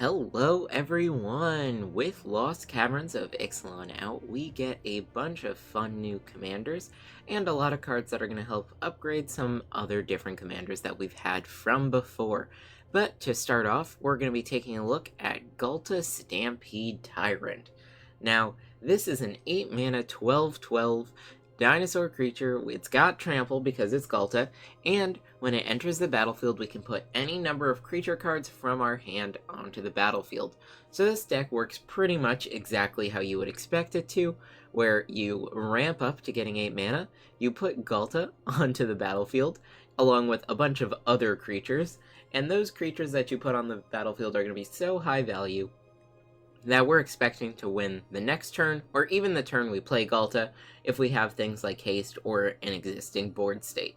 Hello everyone! With Lost Caverns of Ixalan out, we get a bunch of fun new commanders, and a lot of cards that are going to help upgrade some other different commanders that we've had from before. But to start off, we're going to be taking a look at Ghalta Stampede Tyrant. Now, this is an 8 mana 12/12 dinosaur creature. It's got trample because it's Ghalta, and when it enters the battlefield, we can put any number of creature cards from our hand onto the battlefield. So this deck works pretty much exactly how you would expect it to, where you ramp up to getting 8 mana, you put Ghalta onto the battlefield, along with a bunch of other creatures, and those creatures that you put on the battlefield are going to be so high value that we're expecting to win the next turn, or even the turn we play Ghalta, if we have things like haste or an existing board state.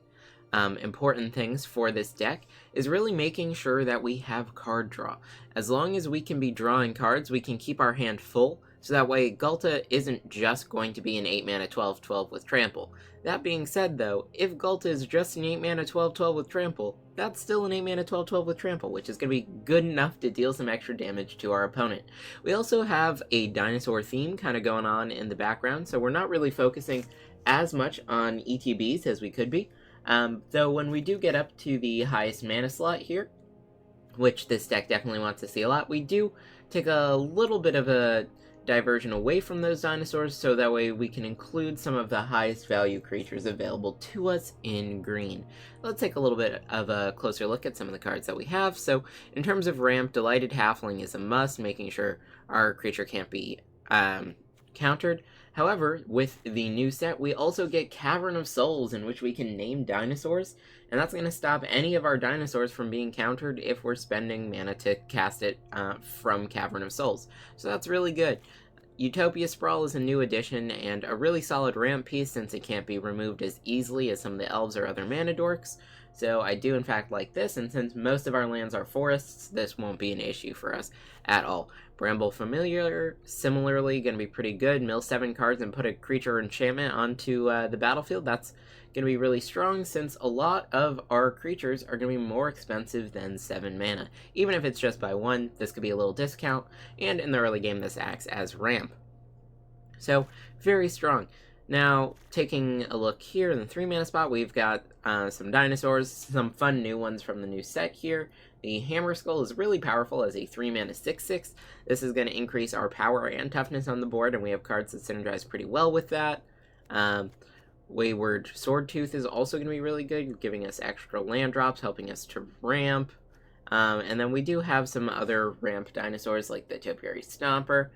Important things for this deck is really making sure that we have card draw. As long as we can be drawing cards, we can keep our hand full, so that way Ghalta isn't just going to be an 8 mana 12/12 with trample. That being said though, if Ghalta is just an 8 mana 12/12 with trample, that's still an 8 mana 12/12 with trample, which is going to be good enough to deal some extra damage to our opponent. We also have a dinosaur theme kind of going on in the background, so we're not really focusing as much on ETBs as we could be. Though when we do get up to the highest mana slot here, which this deck definitely wants to see a lot, we do take a little bit of a diversion away from those dinosaurs, so that way we can include some of the highest value creatures available to us in green. Let's take a little bit of a closer look at some of the cards that we have. So in terms of ramp, Delighted Halfling is a must, making sure our creature can't be countered. However, with the new set, we also get Cavern of Souls, in which we can name dinosaurs, and that's going to stop any of our dinosaurs from being countered if we're spending mana to cast it from Cavern of Souls. So that's really good. Utopia Sprawl is a new addition and a really solid ramp piece, since it can't be removed as easily as some of the elves or other mana dorks. So I do in fact like this, and since most of our lands are forests, this won't be an issue for us at all. Bramble Familiar, similarly, going to be pretty good. Mill 7 cards and put a creature enchantment onto the battlefield. That's going to be really strong, since a lot of our creatures are going to be more expensive than 7 mana. Even if it's just by 1, this could be a little discount, and in the early game this acts as ramp. So, very strong. Now, taking a look here in the 3 mana spot, we've got some dinosaurs, some fun new ones from the new set here. The Hammer Skull is really powerful as a 3 mana 6/6. This is going to increase our power and toughness on the board, and we have cards that synergize pretty well with that. Wayward Swordtooth is also going to be really good, giving us extra land drops, helping us to ramp. And then we do have some other ramp dinosaurs like the Topiary Stomper,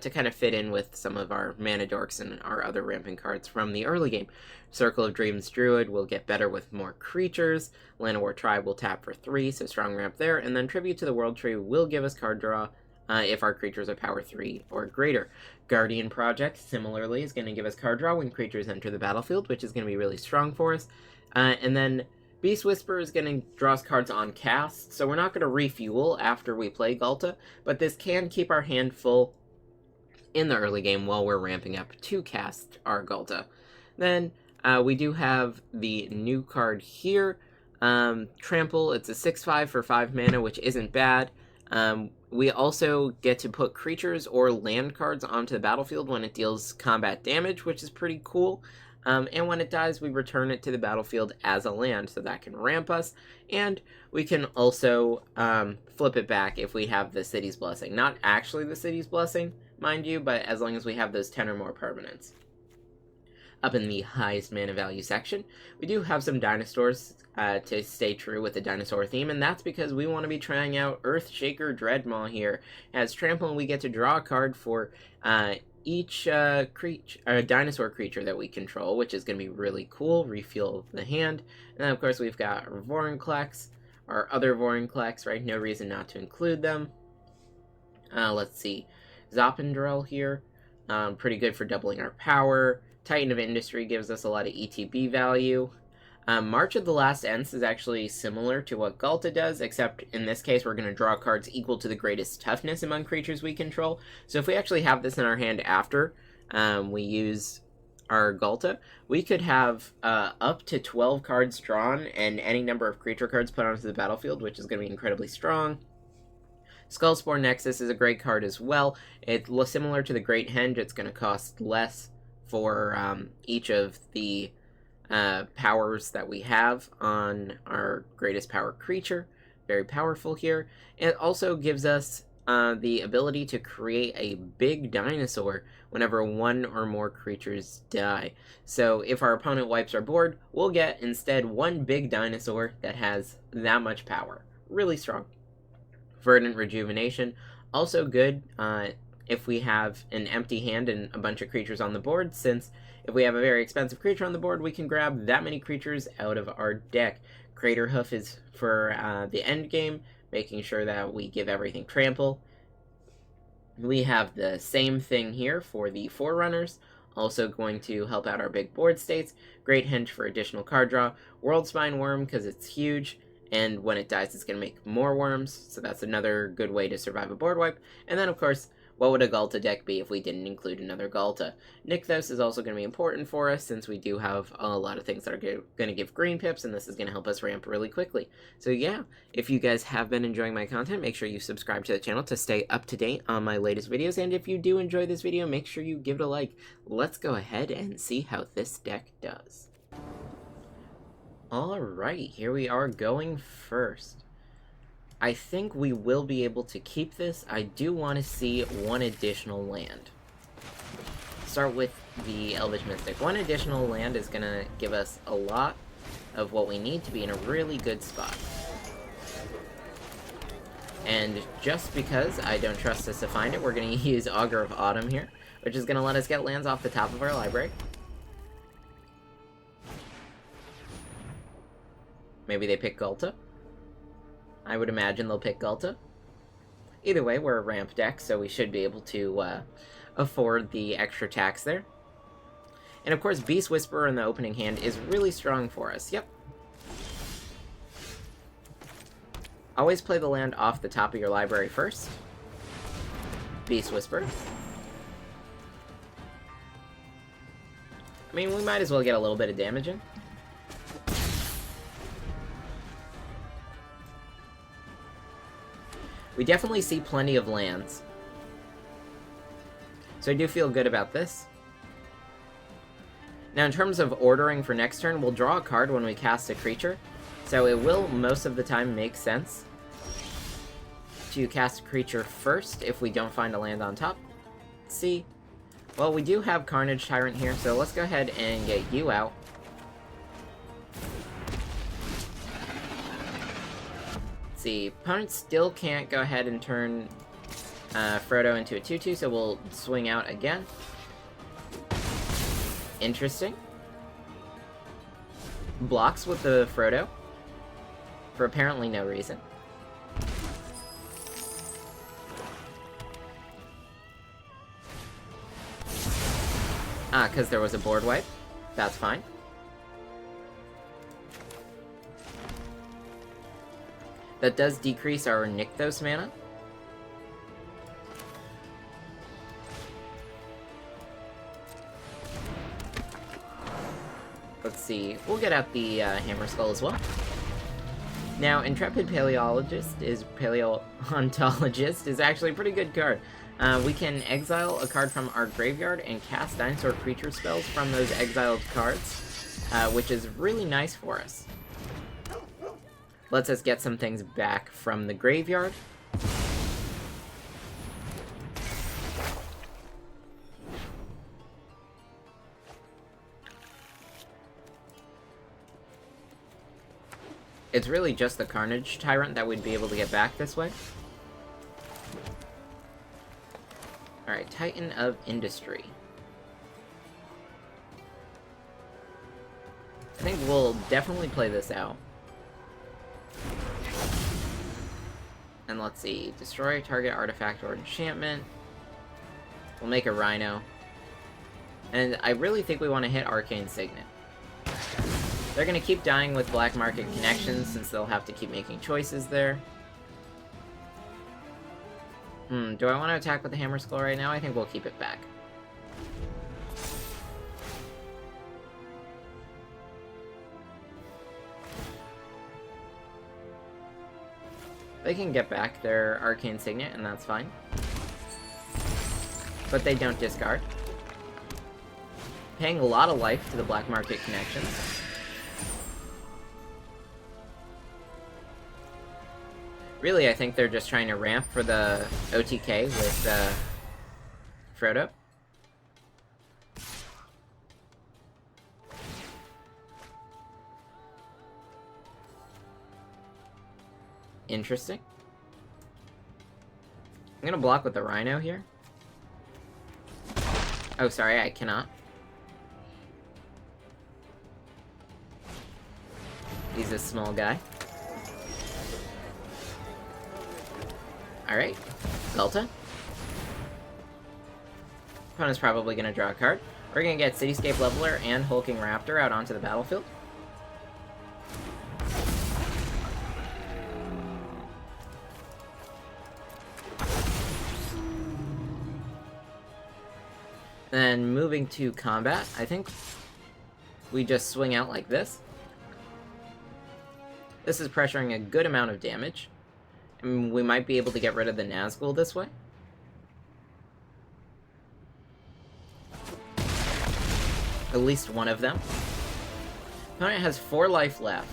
to kind of fit in with some of our mana dorks and our other ramping cards from the early game. Circle of Dreams Druid will get better with more creatures. Llanowar Tribe will tap for 3, so strong ramp there. And then Tribute to the World Tree will give us card draw if our creatures are power 3 or greater. Guardian Project, similarly, is going to give us card draw when creatures enter the battlefield, which is going to be really strong for us. And then Beast Whisperer is going to draw us cards on cast, so we're not going to refuel after we play Ghalta, but this can keep our hand full in the early game while we're ramping up to cast our Ghalta. Then we do have the new card here, Trample. It's a 6/5 for 5 mana, which isn't bad. We also get to put creatures or land cards onto the battlefield when it deals combat damage, which is pretty cool. And when it dies, we return it to the battlefield as a land, so that can ramp us. And we can also flip it back if we have the City's Blessing. Not actually the City's Blessing, mind you, but as long as we have those 10 or more permanents. Up in the highest mana value section, we do have some dinosaurs to stay true with the dinosaur theme, and that's because we want to be trying out Earthshaker Dreadmaw here. As Trample, we get to draw a card for each dinosaur creature that we control, which is going to be really cool. Refuel the hand. And then, of course, we've got Vorinclex, our other Vorinclex, right? No reason not to include them. Let's see. Zoppendrel here, pretty good for doubling our power. Titan of Industry gives us a lot of ETB value. March of the Last Ents is actually similar to what Ghalta does, except in this case we're going to draw cards equal to the greatest toughness among creatures we control. So if we actually have this in our hand after we use our Ghalta, we could have up to 12 cards drawn and any number of creature cards put onto the battlefield, which is going to be incredibly strong. Skullspore Nexus is a great card as well. It's similar to the Great Henge. It's going to cost less for each of the powers that we have on our greatest power creature. Very powerful here. It also gives us the ability to create a big dinosaur whenever one or more creatures die. So if our opponent wipes our board, we'll get instead one big dinosaur that has that much power. Really strong. Verdant Rejuvenation, also good if we have an empty hand and a bunch of creatures on the board, since if we have a very expensive creature on the board, we can grab that many creatures out of our deck. Crater Hoof is for the end game, making sure that we give everything trample. We have the same thing here for the Forerunners, also going to help out our big board states. Great Henge for additional card draw. World Spine Worm because it's huge, and when it dies it's going to make more worms, so that's another good way to survive a board wipe. And then of course, what would a Ghalta deck be if we didn't include another Ghalta? Nykthos is also going to be important for us, since we do have a lot of things that are going to give green pips, and this is going to help us ramp really quickly. So yeah, if you guys have been enjoying my content, make sure you subscribe to the channel to stay up to date on my latest videos, and if you do enjoy this video, make sure you give it a like. Let's go ahead and see how this deck does. Alright, here we are going first. I think we will be able to keep this. I do want to see one additional land. Start with the Elvish Mystic. One additional land is going to give us a lot of what we need to be in a really good spot. And just because I don't trust us to find it, we're going to use Augur of Autumn here, which is going to let us get lands off the top of our library. Maybe they pick Ghalta. I would imagine they'll pick Ghalta. Either way, we're a ramp deck, so we should be able to afford the extra tax there. And of course, Beast Whisperer in the opening hand is really strong for us. Yep. Always play the land off the top of your library first. Beast Whisperer. I mean, we might as well get a little bit of damage in. We definitely see plenty of lands. So I do feel good about this. Now in terms of ordering for next turn, we'll draw a card when we cast a creature. So it will most of the time make sense to cast a creature first if we don't find a land on top. Let's see. Well, we do have Carnage Tyrant here, so let's go ahead and get you out. See, opponent still can't go ahead and turn Frodo into a 2/2, so we'll swing out again. Interesting. Blocks with the Frodo for apparently no reason. Ah, because there was a board wipe. That's fine. That does decrease our Nykthos mana. Let's see. We'll get out the Hammer Skull as well. Now, Intrepid Paleontologist is actually a pretty good card. We can exile a card from our graveyard and cast dinosaur creature spells from those exiled cards, which is really nice for us. Lets us get some things back from the graveyard. It's really just the Carnage Tyrant that we'd be able to get back this way. Alright, Titan of Industry. I think we'll definitely play this out. And let's see, destroy target artifact or enchantment. We'll make a Rhino. And I really think we want to hit Arcane Signet. They're going to keep dying with Black Market Connections, since they'll have to keep making choices there. Do I want to attack with the Hammer Skull right now? I think we'll keep it back. They can get back their Arcane Signet, and that's fine. But they don't discard. Paying a lot of life to the black market connections. Really, I think they're just trying to ramp for the OTK with Frodo. Interesting. I'm gonna block with the Rhino here. Oh, sorry, I cannot. He's a small guy. Alright, Ghalta. Opponent's probably gonna draw a card. We're gonna get Cityscape Leveler and Hulking Raptor out onto the battlefield. Then moving to combat, I think we just swing out like this. This is pressuring a good amount of damage. And we might be able to get rid of the Nazgul this way. At least one of them. Opponent has 4 life left.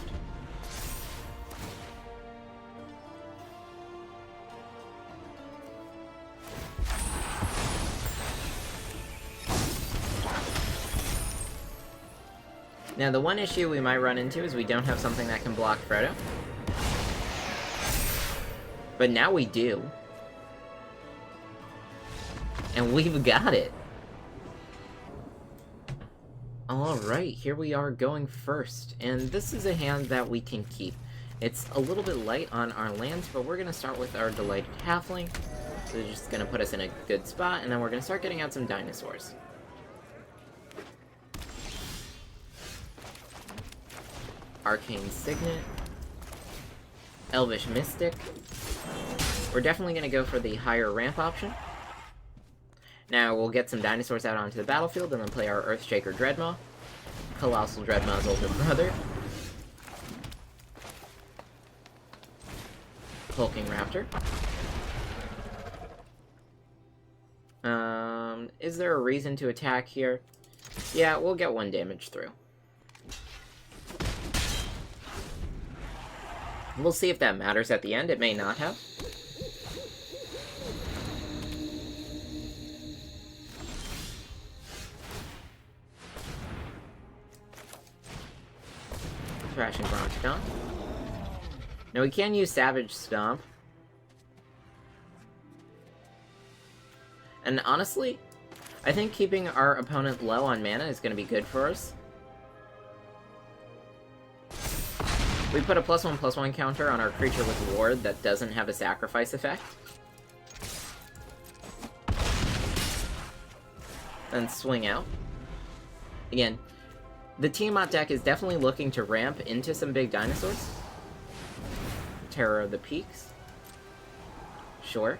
Now, the one issue we might run into is we don't have something that can block Frodo. But now we do. And we've got it. Alright, here we are going first. And this is a hand that we can keep. It's a little bit light on our lands, but we're going to start with our Delighted Halfling. So it's just going to put us in a good spot, and then we're going to start getting out some dinosaurs. Arcane Signet. Elvish Mystic. We're definitely going to go for the higher ramp option. Now we'll get some dinosaurs out onto the battlefield and then play our Earthshaker Dreadmaw. Colossal Dreadmaw's older brother. Hulking Raptor. Is there a reason to attack here? Yeah, we'll get 1 damage through. We'll see if that matters at the end. It may not have. Thrashing Bronze Stomp. Now we can use Savage Stomp. And honestly, I think keeping our opponent low on mana is going to be good for us. We put a +1/+1 counter on our creature with Ward that doesn't have a sacrifice effect. Then swing out. Again, the Tiamat deck is definitely looking to ramp into some big dinosaurs. Terror of the Peaks. Sure.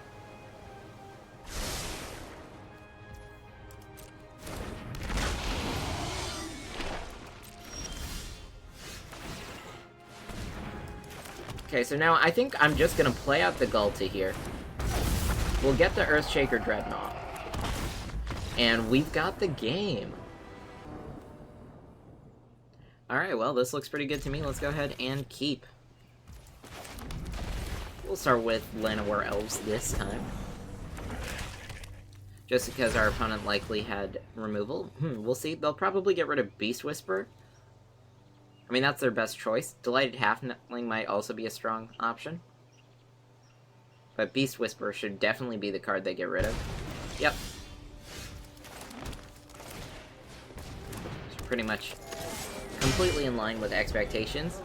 Okay, so now I think I'm just gonna play out the Ghalta here. We'll get the Earthshaker Dreadnought. And we've got the game. Alright, well, this looks pretty good to me. Let's go ahead and keep. We'll start with Llanowar Elves this time. Just because our opponent likely had removal. We'll see. They'll probably get rid of Beast Whisperer. I mean, that's their best choice. Delighted Halfling might also be a strong option. But Beast Whisperer should definitely be the card they get rid of. Yep. It's pretty much completely in line with expectations.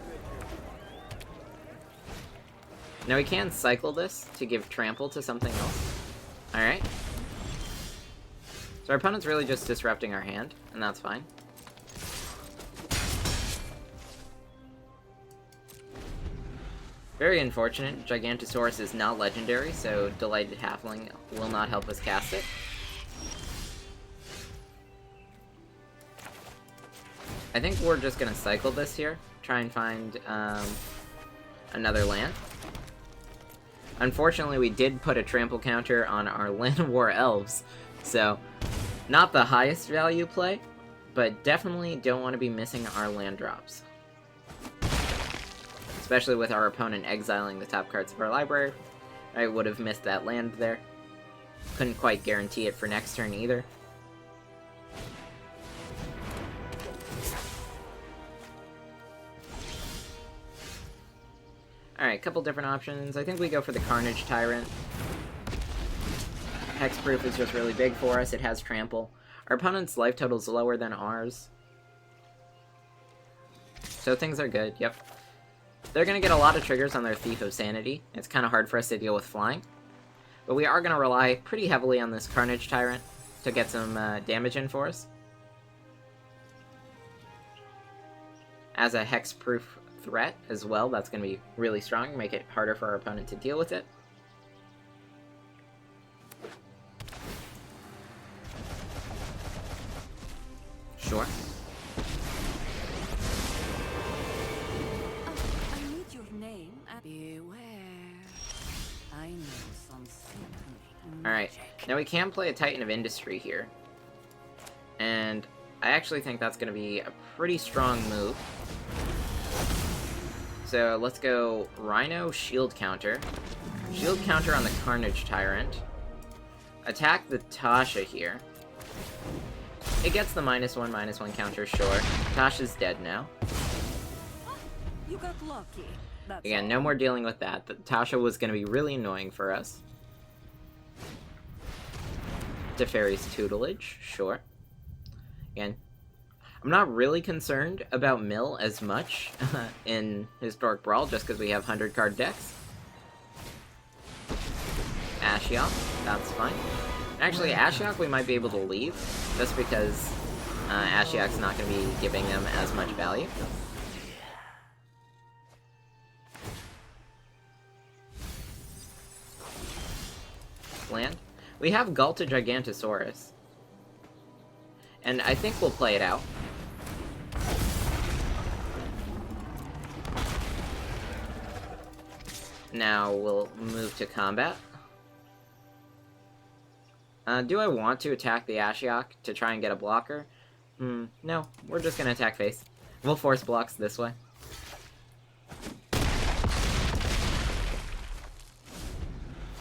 Now we can cycle this to give trample to something else. Alright. So our opponent's really just disrupting our hand, and that's fine. Very unfortunate. Gigantosaurus is not legendary, so Delighted Halfling will not help us cast it. I think we're just gonna cycle this here. Try and find another land. Unfortunately, we did put a trample counter on our Land War Elves, so not the highest value play, but definitely don't want to be missing our land drops. Especially with our opponent exiling the top cards of our library. I would have missed that land there. Couldn't quite guarantee it for next turn either. Alright, couple different options. I think we go for the Carnage Tyrant. Hexproof is just really big for us. It has trample. Our opponent's life total is lower than ours. So things are good, yep. They're going to get a lot of triggers on their Thief of Sanity. It's kind of hard for us to deal with flying. But we are going to rely pretty heavily on this Carnage Tyrant to get some damage in for us. As a hexproof threat as well, that's going to be really strong, make it harder for our opponent to deal with it. Sure. I need your name. Beware. I know something. Alright, now we can play a Titan of Industry here. And I actually think that's going to be a pretty strong move. So let's go Rhino, Shield Counter. Shield Counter on the Carnage Tyrant. Attack the Tasha here. It gets the -1/-1 counter, sure. Tasha's dead now. You got lucky. That's Again, all. no more dealing with that. The Tasha was going to be really annoying for us. Teferi's Tutelage, sure. Again, I'm not really concerned about Mill as much in Historic Brawl, just because we have 100-card decks. Ashiok, that's fine. Actually, Ashiok we might be able to leave, just because Ashiok's not going to be giving them as much value. Land. We have Ghalta Gigantosaurus. And I think we'll play it out. Now we'll move to combat. Do I want to attack the Ashiok to try and get a blocker? No, we're just gonna attack face. We'll force blocks this way.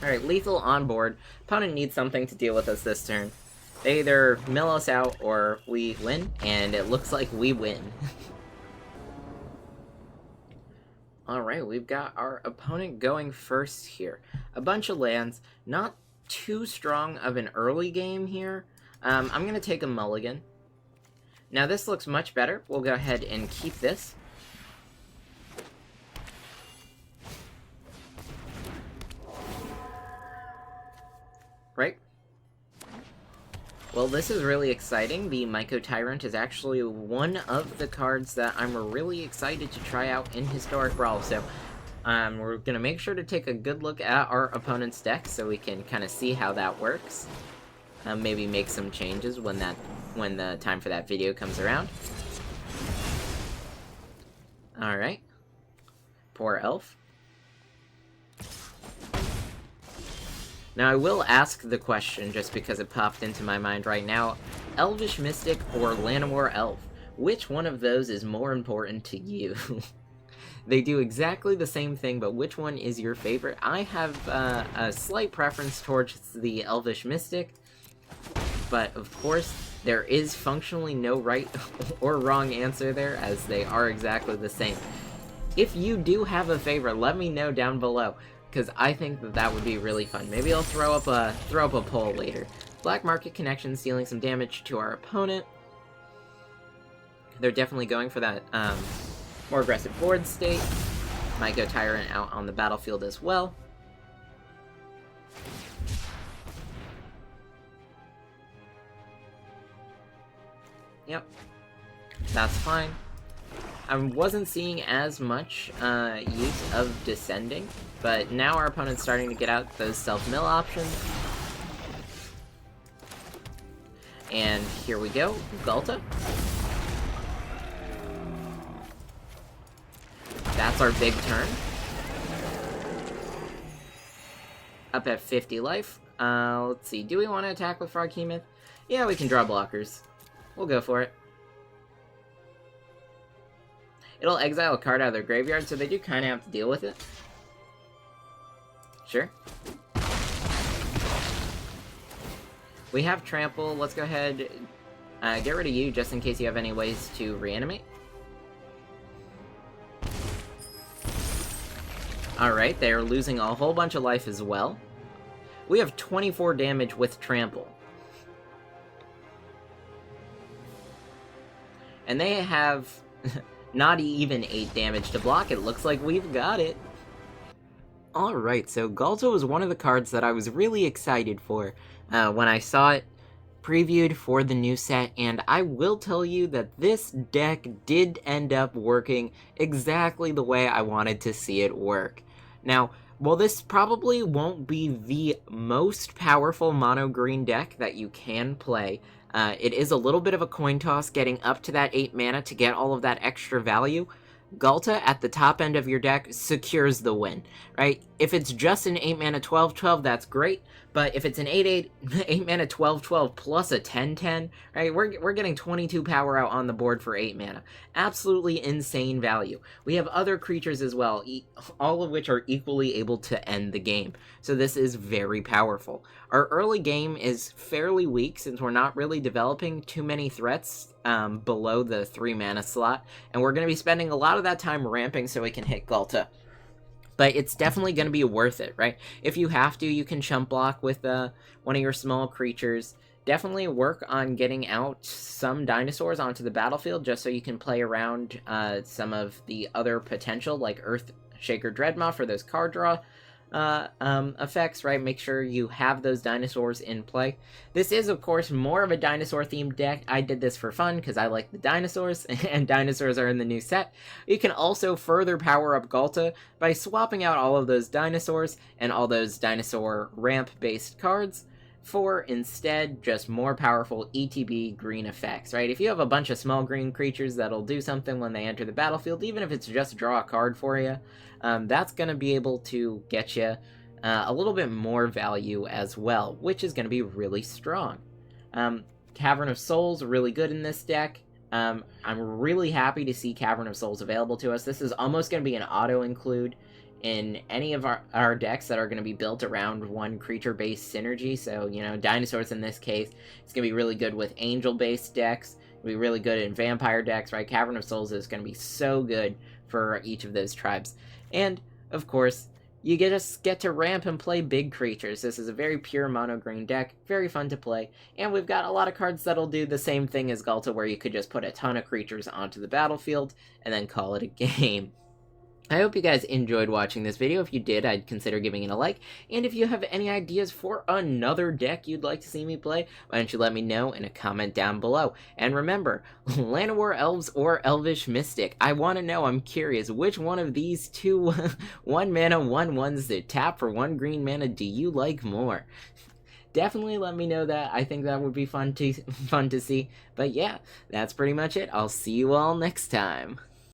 Alright, lethal on board. Opponent needs something to deal with us this turn. They either mill us out or we win, and it looks like we win. Alright, we've got our opponent going first here. A bunch of lands, not too strong of an early game here. I'm going to take a mulligan. Now this looks much better. We'll go ahead and keep this. Right? Well, this is really exciting. The Myco Tyrant is actually one of the cards that I'm really excited to try out in Historic Brawl, so we're going to make sure to take a good look at our opponent's deck so we can kind of see how that works. Maybe make some changes when the time for that video comes around. Alright. Poor Elf. Now, I will ask the question, just because it popped into my mind right now. Elvish Mystic or Llanowar Elf? Which one of those is more important to you? They do exactly the same thing, but which one is your favorite? I have a slight preference towards the Elvish Mystic, but of course, there is functionally no right or wrong answer there, as they are exactly the same. If you do have a favorite, let me know down below, because I think that would be really fun. Maybe I'll throw up a poll later. Black Market Connections dealing some damage to our opponent. They're definitely going for that more aggressive board state. Myco Tyrant out on the battlefield as well. Yep, that's fine. I wasn't seeing as much use of Descending, but now our opponent's starting to get out those self-mill options. And here we go, Ghalta. That's our big turn. up at 50 life. Let's see. Do we want to attack with Froghemoth? Yeah, we can draw blockers. We'll go for it. It'll exile a card out of their graveyard, so they do kind of have to deal with it. Sure. We have Trample. Let's go ahead, get rid of you, just in case you have any ways to reanimate. Alright, they're losing a whole bunch of life as well. We have 24 damage with Trample. And they have not even 8 damage to block. It looks like we've got it. Alright, so Ghalta was one of the cards that I was really excited for when I saw it previewed for the new set, and I will tell you that this deck did end up working exactly the way I wanted to see it work. Now, while this probably won't be the most powerful mono green deck that you can play, it is a little bit of a coin toss getting up to that 8 mana to get all of that extra value. Ghalta at the top end of your deck secures the win, right? If it's just an 8 mana 12/12, that's great, but if it's an 8/8, 8 mana 12/12 plus a 10/10, right? We're getting 22 power out on the board for 8 mana. Absolutely insane value. We have other creatures as well, all of which are equally able to end the game. So this is very powerful. Our early game is fairly weak since we're not really developing too many threats below the 3 mana slot, and we're going to be spending a lot of that time ramping so we can hit Ghalta. But it's definitely going to be worth it, right? If you have to, you can chump block with one of your small creatures. Definitely work on getting out some dinosaurs onto the battlefield just so you can play around some of the other potential, like Earthshaker Dreadmaw for those card draw effects, right? Make sure you have those dinosaurs in play. This is, of course, more of a dinosaur-themed deck. I did this for fun because I like the dinosaurs, and dinosaurs are in the new set. You can also further power up Ghalta by swapping out all of those dinosaurs and all those dinosaur ramp-based cards for, instead, just more powerful ETB green effects, right? If you have a bunch of small green creatures that'll do something when they enter the battlefield, even if it's just draw a card for you, that's going to be able to get you a little bit more value as well, which is going to be really strong. Cavern of Souls, really good in this deck. I'm really happy to see Cavern of Souls available to us. This is almost going to be an auto-include in any of our decks that are going to be built around one creature-based synergy. So, you know, dinosaurs in this case, it's going to be really good with angel-based decks. It'll be really good in vampire decks, right? Cavern of Souls is going to be so good for each of those tribes. And, of course, you just get to ramp and play big creatures. This is a very pure mono-green deck, very fun to play, and we've got a lot of cards that'll do the same thing as Ghalta, where you could just put a ton of creatures onto the battlefield and then call it a game. I hope you guys enjoyed watching this video. If you did, I'd consider giving it a like. And if you have any ideas for another deck you'd like to see me play, why don't you let me know in a comment down below. And remember, Llanowar Elves or Elvish Mystic, I want to know, I'm curious, which one of these two 1 mana 1/1s that tap for 1 green mana do you like more? Definitely let me know that. I think that would be fun to see. But yeah, that's pretty much it. I'll see you all next time.